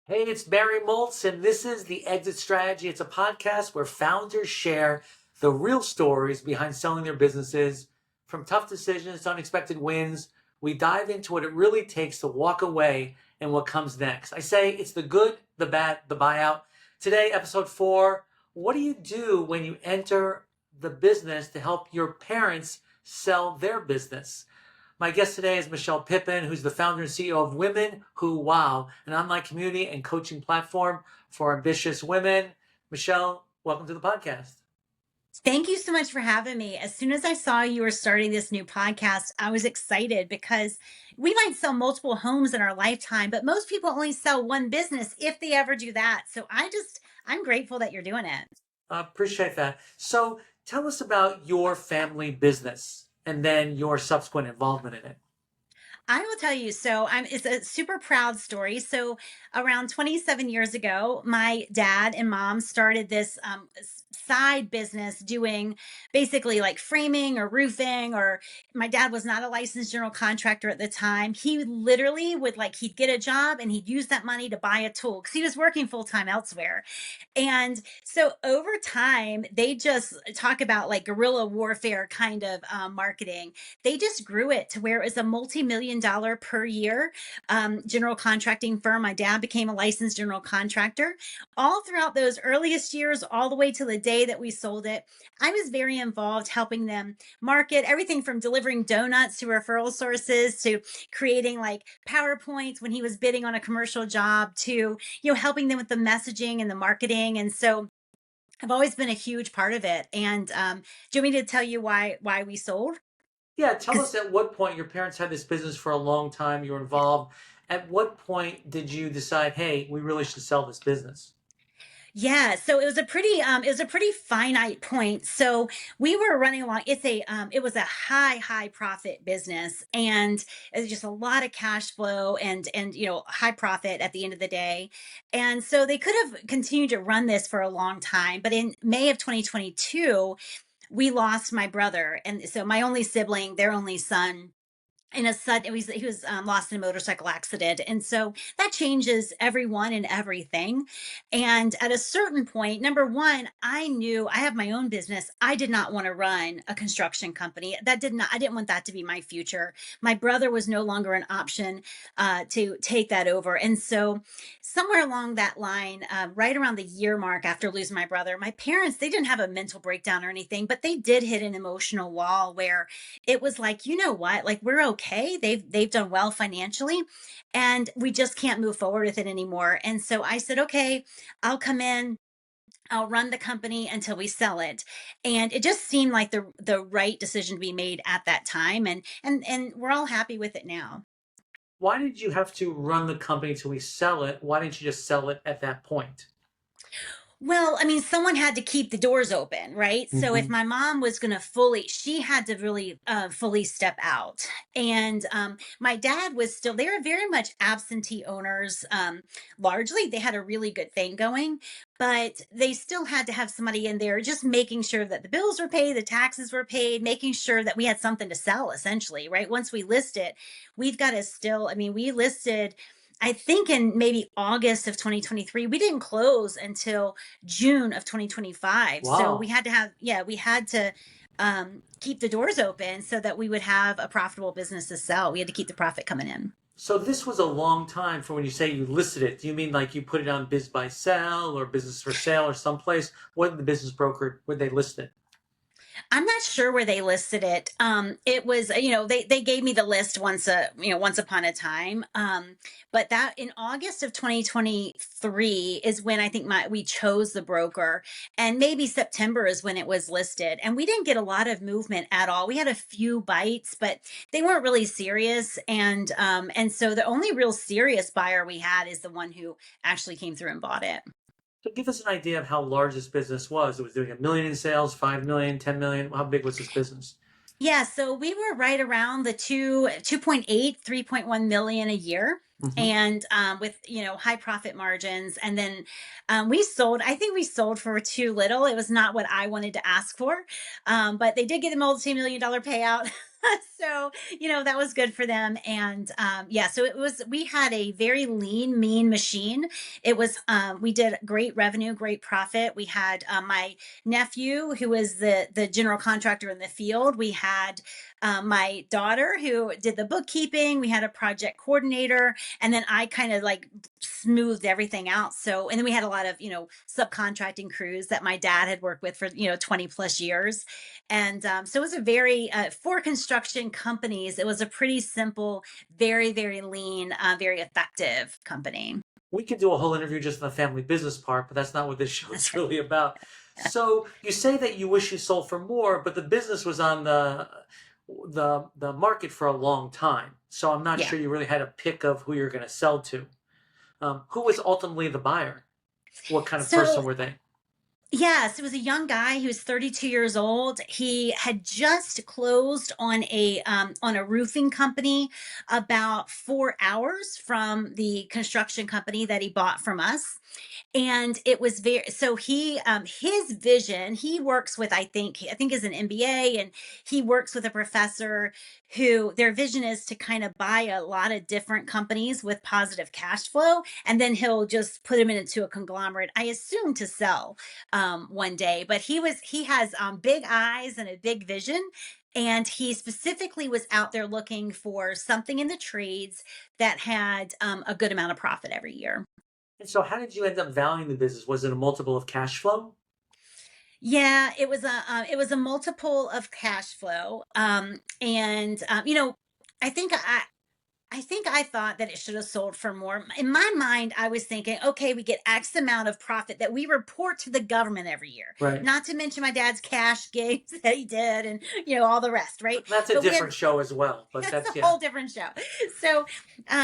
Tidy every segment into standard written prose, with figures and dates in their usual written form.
Hey, it's Barry Moltz, and this is The Exit Strategy. It's a podcast where founders share the real stories behind selling their businesses, from tough decisions to unexpected wins. We dive into what it really takes to walk away and what comes next. I say it's the good, the bad, the buyout. Today, episode 4. What do you do when you enter the business to help your parents sell their business? My guest today is Michelle Pippin, who's the founder and CEO of Women Who Wow, an online community and coaching platform for ambitious women. Michelle, welcome to the podcast. Thank you so much for having me. As soon as I saw you were starting this new podcast, I was excited because we might sell multiple homes in our lifetime, but most people only sell one business if they ever do that. I'm grateful that you're doing it. Appreciate that. So tell us about your family business and then your subsequent involvement in it. I will tell you. It's a super proud story. So, around 27 years ago, my dad and mom started this side business doing basically like framing or roofing. Or my dad was not a licensed general contractor at the time. He literally would he'd get a job and he'd use that money to buy a tool because he was working full time elsewhere. And so over time, they just talk about like guerrilla warfare kind of marketing. They just grew it to where it was a multi-million dollar per year general contracting firm. My dad became a licensed general contractor. All throughout those earliest years, all the way to the day that we sold it, I was very involved helping them market everything from delivering donuts to referral sources to creating like PowerPoints when he was bidding on a commercial job to, helping them with the messaging and the marketing. And so I've always been a huge part of it. And do you want me to tell you why we sold? Yeah, tell us Because at what point your parents had this business for a long time, you were involved. At what point did you decide, hey, we really should sell this business? Yeah, so it was a pretty finite point. So we were running along. It was a high profit business, and it was just a lot of cash flow and high profit at the end of the day. And so they could have continued to run this for a long time, but in May of 2022, we lost my brother, and so my only sibling, their only son, in a sudden he was lost in a motorcycle accident, and so that changes everyone and everything. And at a certain point, number one, I knew I have my own business. I did not want to run a construction company. I didn't want that to be my future. My brother was no longer an option to take that over. And so somewhere along that line, right around the year mark after losing my brother, my parents, they didn't have a mental breakdown or anything, but they did hit an emotional wall where it was like, you know what, like we're okay. They've done well financially, and we just can't move forward with it anymore. And so I said, okay, I'll come in. I'll run the company until we sell it. And it just seemed like the right decision to be made at that time. And we're all happy with it now. Why did you have to run the company till we sell it? Why didn't you just sell it at that point? Well, I mean, someone had to keep the doors open, right? So if Mhm. my mom was going to she had to really fully step out. And my dad was still, they were very much absentee owners. Largely, they had a really good thing going, but they still had to have somebody in there just making sure that the bills were paid, the taxes were paid, making sure that we had something to sell, essentially, right? Once we list it, we've got to still, I mean, we listed, I think in maybe August of 2023. We didn't close until June of 2025. So we Wow. had to have, yeah, we had to keep the doors open so that we would have a profitable business to sell. We had to keep the profit coming in. So this was a long time for when you say you listed it. Do you mean like you put it on Biz by Sell or Business for Sale or someplace? What did the business broker, would they list it? I'm not sure where they listed it. It was, they gave me the list once upon a time. But that in August of 2023 is when I think we chose the broker, and maybe September is when it was listed. And we didn't get a lot of movement at all. We had a few bites, but they weren't really serious. And so the only real serious buyer we had is the one who actually came through and bought it. So give us an idea of how large this business was. It was doing 1 million in sales, 5 million, 10 million. How big was this business? Yeah, so we were right around the 2.8, 3.1 million a year. Hmm. And with high profit margins. And then I think we sold for too little. It was not what I wanted to ask for. But they did get a multi-million dollar payout. So, that was good for them. And yeah, so we had a very lean, mean machine. We did great revenue, great profit. We had my nephew, who was the general contractor in the field. We had my daughter, who did the bookkeeping. We had a project coordinator. And then I kind of like smoothed everything out. So, and then we had a lot of, subcontracting crews that my dad had worked with for, 20 plus years. And so it was a very, for construction companies, it was a pretty simple, very, very lean, very effective company. We could do a whole interview just on the family business part, but that's not what this show That's is right. really about. So you say that you wish you sold for more, but the business was on the market for a long time. So I'm not Yeah. sure you really had a pick of who you're going to sell to. Who was ultimately the buyer? What kind of So person were they? yes, it was a young guy. He was 32 years old. He had just closed on a roofing company about 4 hours from the construction company that he bought from us. And it was very, so his vision, he works with, I think is an MBA, and he works with a professor who their vision is to kind of buy a lot of different companies with positive cash flow, and then he'll just put them into a conglomerate, I assume, to sell one day. But he has big eyes and a big vision. And he specifically was out there looking for something in the trades that had a good amount of profit every year. And so how did you end up valuing the business? Was it a multiple of cash flow? Yeah, it was a multiple of cash flow, and I think I thought that it should have sold for more. In my mind, I was thinking, okay, we get X amount of profit that we report to the government every year. Right. Not to mention my dad's cash gigs that he did, and all the rest, right? That's a But we had different show as well, but that's a that's yeah. whole different show. So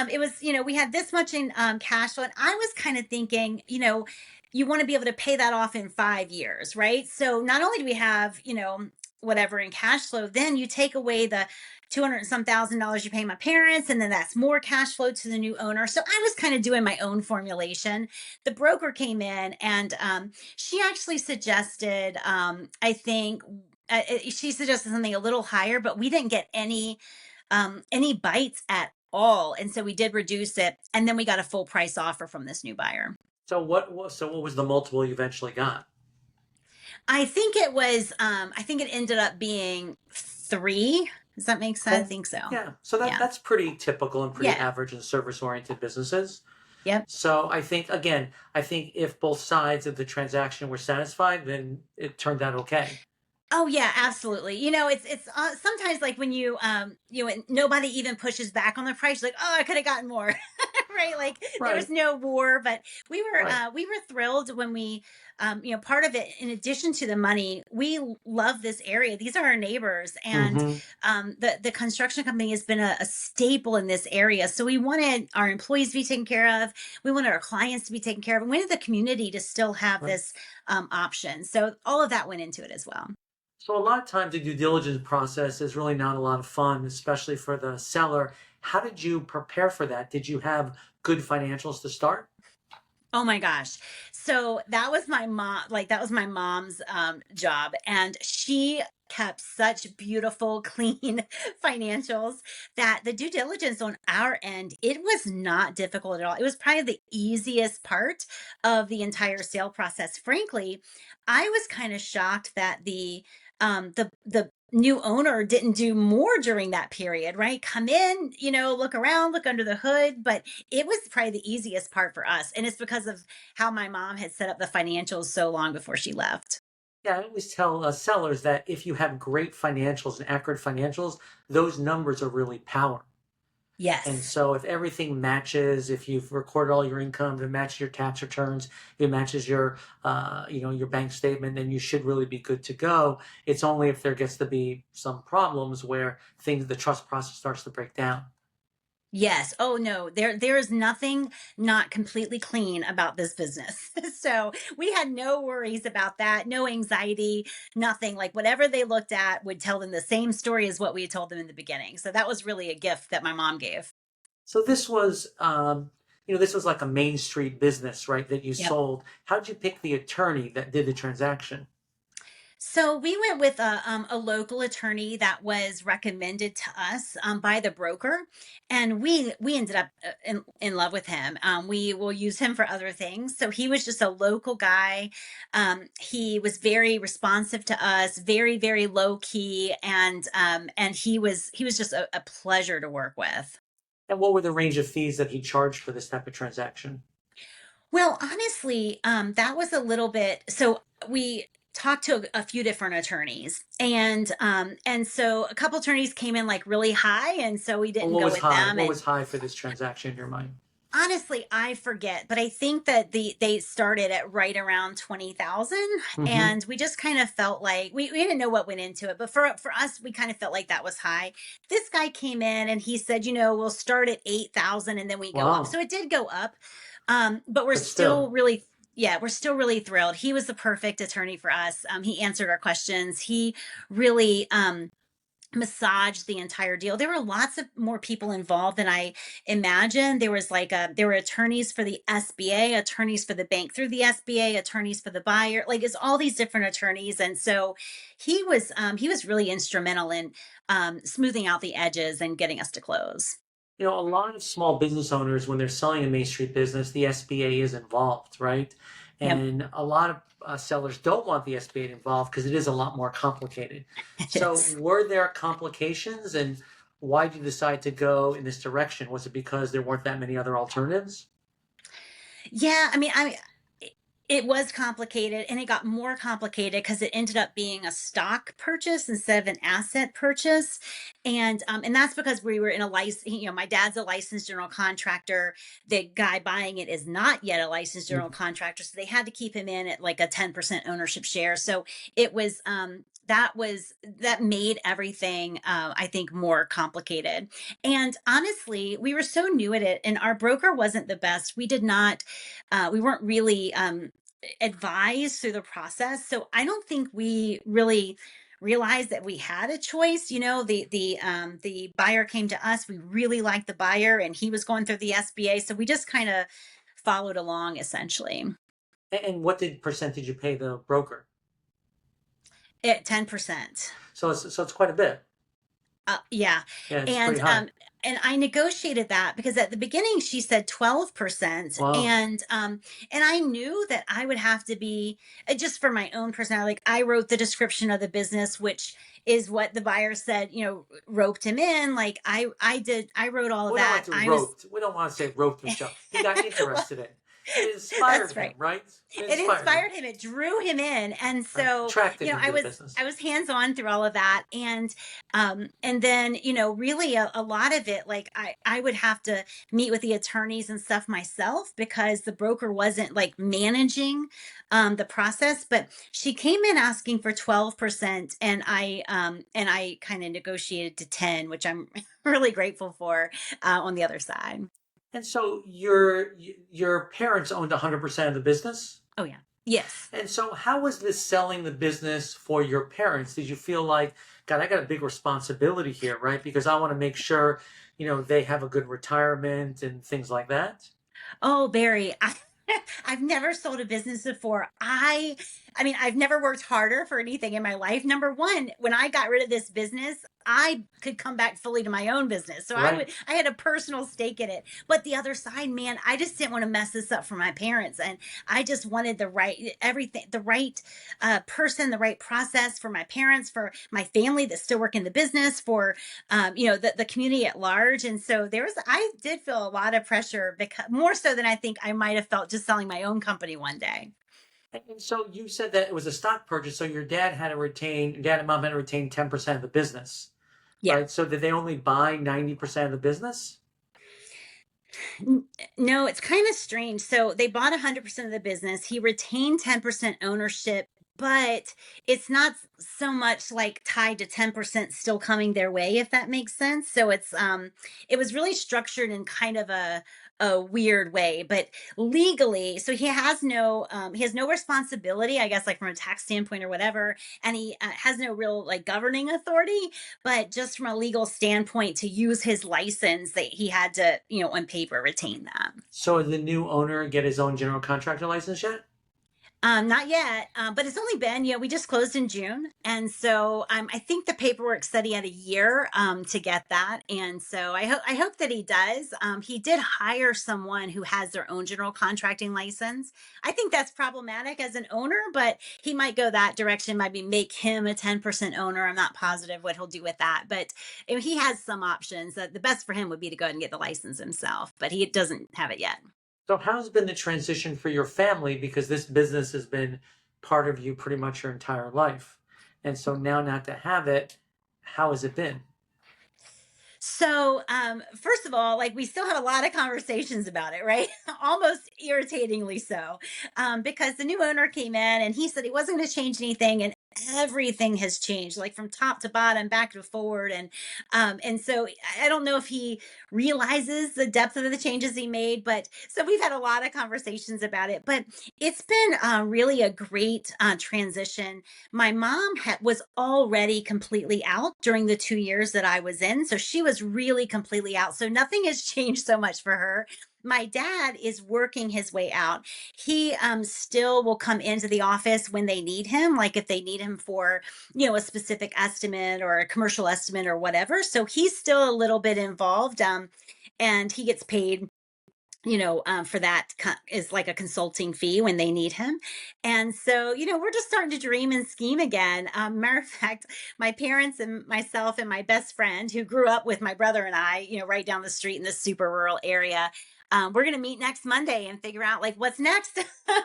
it was, we had this much in cash flow, and I was kind of thinking, you want to be able to pay that off in 5 years, right? So not only do we have, whatever in cash flow, then you take away the 200 and some $1,000 you pay my parents, and then that's more cash flow to the new owner. So I was kind of doing my own formulation. The broker came in, and she actually suggested, I think, she suggested something a little higher, but we didn't get any bites at all. And so we did reduce it. And then we got a full price offer from this new buyer. So what was the multiple you eventually got? I think it ended up being 3. Does that make sense? I Okay. think so. Yeah. So that Yeah. that's pretty typical and pretty Yeah. average in service-oriented businesses. Yep. So I think if both sides of the transaction were satisfied, then it turned out okay. Oh yeah, absolutely. It's sometimes like when when nobody even pushes back on the price, like, oh, I could have gotten more, right? Like there was Right. no war, but Right. we were thrilled when part of it, in addition to the money, we love this area. These are our neighbors, and Hmm. the construction company has been a staple in this area. So we wanted our employees to be taken care of. We wanted our clients to be taken care of, and we wanted the community to still have Right. this option. So all of that went into it as well. So a lot of times the due diligence process is really not a lot of fun, especially for the seller. How did you prepare for that? Did you have good financials to start? Oh my gosh. So that was my mom's job, and she kept such beautiful clean financials that the due diligence on our end, it was not difficult at all. It was probably the easiest part of the entire sale process. Frankly, I was kind of shocked that the new owner didn't do more during that period, right? Come in, look around, look under the hood, but it was probably the easiest part for us. And it's because of how my mom had set up the financials so long before she left. Yeah, I always tell sellers that if you have great financials and accurate financials, those numbers are really power. And Yes. so if everything matches, if you've recorded all your income, if it matches your tax returns, if it matches your, your bank statement, then you should really be good to go. It's only if there gets to be some problems where the trust process starts to break down. Yes. Oh no, there is nothing not completely clean about this business. So we had no worries about that, no anxiety, nothing. Like whatever they looked at would tell them the same story as what we had told them in the beginning. So that was really a gift that my mom gave. So this was like a Main Street business, right? That you Yep. sold. How'd you pick the attorney that did the transaction? So we went with a local attorney that was recommended to us by the broker, and we ended up in love with him. We will use him for other things. So he was just a local guy. He was very responsive to us, very low key, and he was just a pleasure to work with. And what were the range of fees that he charged for this type of transaction? Well, honestly, that was a little bit. So we talked to a few different attorneys, and so a couple attorneys came in like really high, and so we Well, didn't what go was with high? them. What And was high for this transaction in your mind? honestly, I forget, but I think that they started at right around 20,000, Mm-hmm. and we just kind of felt like we didn't know what went into it, but for us, we kind of felt like that was high. This guy came in and he said, we'll start at 8,000 and then we go up. Wow. So it did go up. But we're But still, still really, yeah, we're still really thrilled. He was the perfect attorney for us. He answered our questions. He really massaged the entire deal. There were lots of more people involved than I imagined. There were attorneys for the SBA, attorneys for the bank through the SBA, attorneys for the buyer. Like it's all these different attorneys, and so he was really instrumental in smoothing out the edges and getting us to close. a lot of small business owners, when they're selling a Main Street business, the SBA is involved, right? Yep, And a lot of sellers don't want the SBA involved because it is a lot more complicated. it So, is. were there complications, and why did you decide to go in this direction? Was it because there weren't that many other alternatives? Yeah, it was complicated and it got more complicated because it ended up being a stock purchase instead of an asset purchase. And that's because we were in a license, my dad's a licensed general contractor. The guy buying it is not yet a licensed general Mhm. contractor. So they had to keep him in at like a 10% ownership share. So it was that made everything I think more complicated. And honestly, we were so new at it and our broker wasn't the best. We weren't really advised through the process. So I don't think we really realized that we had a choice. The buyer came to us. We really liked the buyer, and he was going through the SBA. So we just kind of followed along essentially And what did percentage you pay the broker? at 10%. So it's quite a bit. Yeah. Yeah, it's And pretty high. I negotiated that because at the beginning she said 12%, Wow. and I knew that I would have to be just for my own personality. Like I wrote the description of the business, which is what the buyer said, roped him in. Like I wrote all of We don't like that. to I was roped. We don't want to say roped Michelle. He got interested in. It inspired That's him, right. right? It It inspired him, inspired him, it drew him in, and right? so Attracted him I to the was business. I was hands on through all of that. And then really a lot of it, like I would have to meet with the attorneys and stuff myself because the broker wasn't like managing the process. But she came in asking for 12%, and I kind of negotiated to 10, which I'm really grateful for on the other side. And so your parents owned 100% of the business. Oh yeah. Yes. And so how was this selling the business for your parents? Did you feel like, God, I got a big responsibility here, right? Because I want to make sure, they have a good retirement and things like that. Oh, Barry, I've never sold a business before. I mean, I've never worked harder for anything in my life. Number one, when I got rid of this business, I could come back fully to my own business. So Right. I had a personal stake in it. But the other side, man, I just didn't want to mess this up for my parents. And I just wanted the right, everything, the right person, the right process for my parents, for my family that's still working the business, for the community at large. And so I did feel a lot of pressure, because more so than I think I might have felt just selling my own company one day. And so you said that it was a stock purchase, so dad and mom had to retain 10% of the business, Yeah. right? So did they only buy 90% of the business? No, it's kind of strange. So they bought 100% of the business. He retained 10% ownership, but it's not so much like tied to 10% still coming their way, if that makes sense. So it was really structured in kind of a weird way, but legally, so he has no responsibility, I guess, like from a tax standpoint or whatever, and he has no real like governing authority, but just from a legal standpoint to use his license, that he had to, on paper retain that. So did the new owner get his own general contractor license yet? Not yet, but it's only been, we just closed in June. And so I think the paperwork said he had a year to get that. And so I hope that he does. He did hire someone who has their own general contracting license. I think that's problematic as an owner, but he might go that direction, maybe make him a 10% owner. I'm not positive what he'll do with that, but he has some options. The best for him would be to go ahead and get the license himself, but he doesn't have it yet. So, how's been the transition for your family? Because this business has been part of you pretty much your entire life. And so now not to have it, how has it been? So, first of all, like we still have a lot of conversations about it, right? Almost irritatingly so, because the new owner came in and he said he wasn't going to change anything, and everything has changed, like from top to bottom, back to forward, and so I don't know if he realizes the depth of the changes he made, but so we've had a lot of conversations about it, but it's been really a great transition. My mom was already completely out during the 2 years that I was in. So she was really completely out. So nothing has changed so much for her. My dad is working his way out. He still will come into the office when they need him, like if they need him for, a specific estimate or a commercial estimate or whatever. So he's still a little bit involved. And he gets paid for that is like a consulting fee when they need him. And so, we're just starting to dream and scheme again. Matter of fact, my parents and myself and my best friend who grew up with my brother and I, right down the street in this super rural area. We're going to meet next Monday and figure out like what's next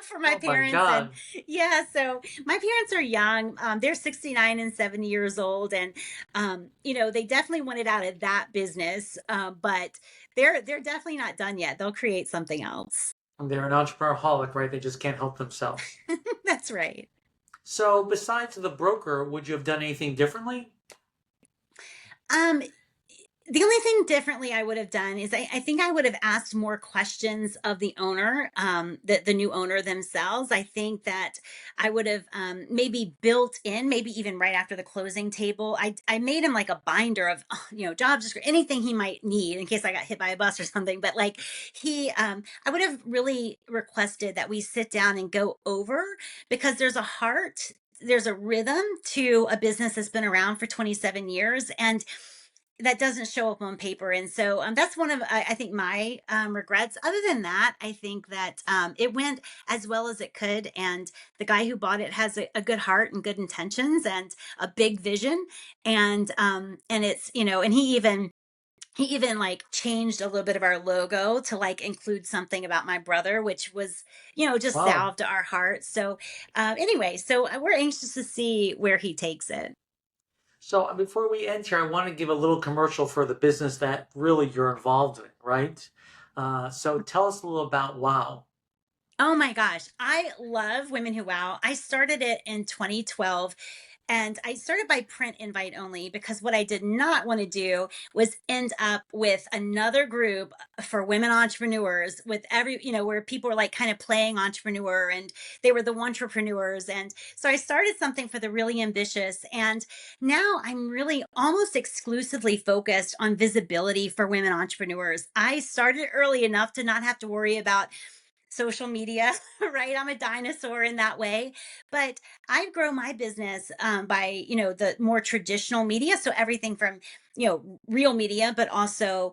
for my Oh my parents. And God. yeah, so my parents are young. They're 69 and 70 years old. And, they definitely wanted out of that business. But they're definitely not done yet. They'll create something else. And they're an entrepreneurholic, right? They just can't help themselves. That's right. So, besides the broker, would you have done anything differently? Um, the only thing differently I would have done is I think I would have asked more questions of the owner, the new owner themselves. I think that I would have maybe built in, maybe even right after the closing table, I made him like a binder of, job description, anything he might need in case I got hit by a bus or something. But like I would have really requested that we sit down and go over because there's a heart. There's a rhythm to a business that's been around for 27 years. And that doesn't show up on paper. And so that's one of I think my regrets. Other than that, I think that it went as well as it could, and the guy who bought it has a good heart and good intentions and a big vision. And it's and he even like changed a little bit of our logo to like include something about my brother, which was just Wow. salved our hearts. So anyway, so we're anxious to see where he takes it. So, before we end here, I want to give a little commercial for the business that really you're involved in, right? So, tell us a little about Wow. Oh my gosh, I love Women Who Wow. I started it in 2012, and I started by print invite only because what I did not want to do was end up with another group for women entrepreneurs with where people were like kind of playing entrepreneur and they were the entrepreneurs. And so I started something for the really ambitious. And now I'm really almost exclusively focused on visibility for women entrepreneurs. I started early enough to not have to worry about social media, right? I'm a dinosaur in that way. But I've grown my business by, the more traditional media. So everything from, real media, but also,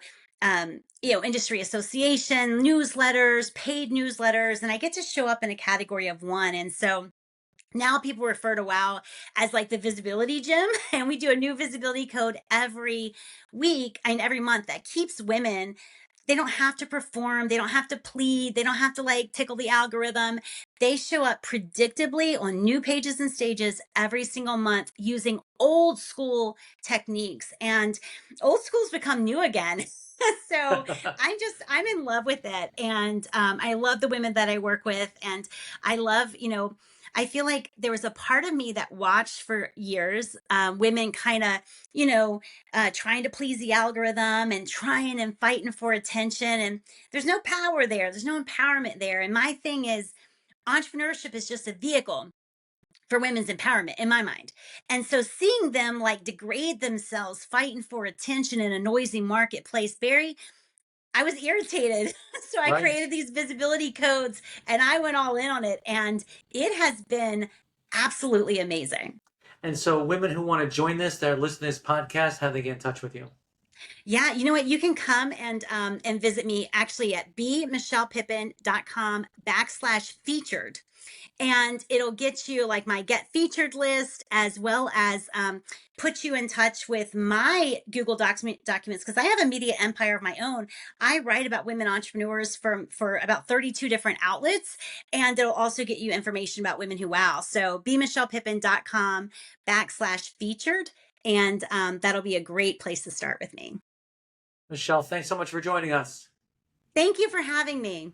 industry association, newsletters, paid newsletters. And I get to show up in a category of one. And so now people refer to WOW as like the visibility gym. And we do a new visibility code every week and every month that keeps women. They don't have to perform. They don't have to plead. They don't have to like tickle the algorithm. They show up predictably on new pages and stages every single month using old school techniques. And old school's become new again. So I'm in love with it. And I love the women that I work with. And I love, I feel like there was a part of me that watched for years women kind of, trying to please the algorithm and trying and fighting for attention. And there's no power there, there's no empowerment there. And my thing is, entrepreneurship is just a vehicle for women's empowerment in my mind. And so seeing them like degrade themselves fighting for attention in a noisy marketplace very I was irritated. So I Right. created these visibility codes and I went all in on it. And it has been absolutely amazing. And so, women who want to join this, that are listening to this podcast, how do they get in touch with you? Yeah, you know what? You can come and visit me actually at bmichellepippin.com/featured. And it'll get you like my get featured list, as well as put you in touch with my Google documents, because I have a media empire of my own. I write about women entrepreneurs for about 32 different outlets, and it'll also get you information about women who wow. So bmichellepippin.com/featured, and that'll be a great place to start with me. Michelle, thanks so much for joining us. Thank you for having me.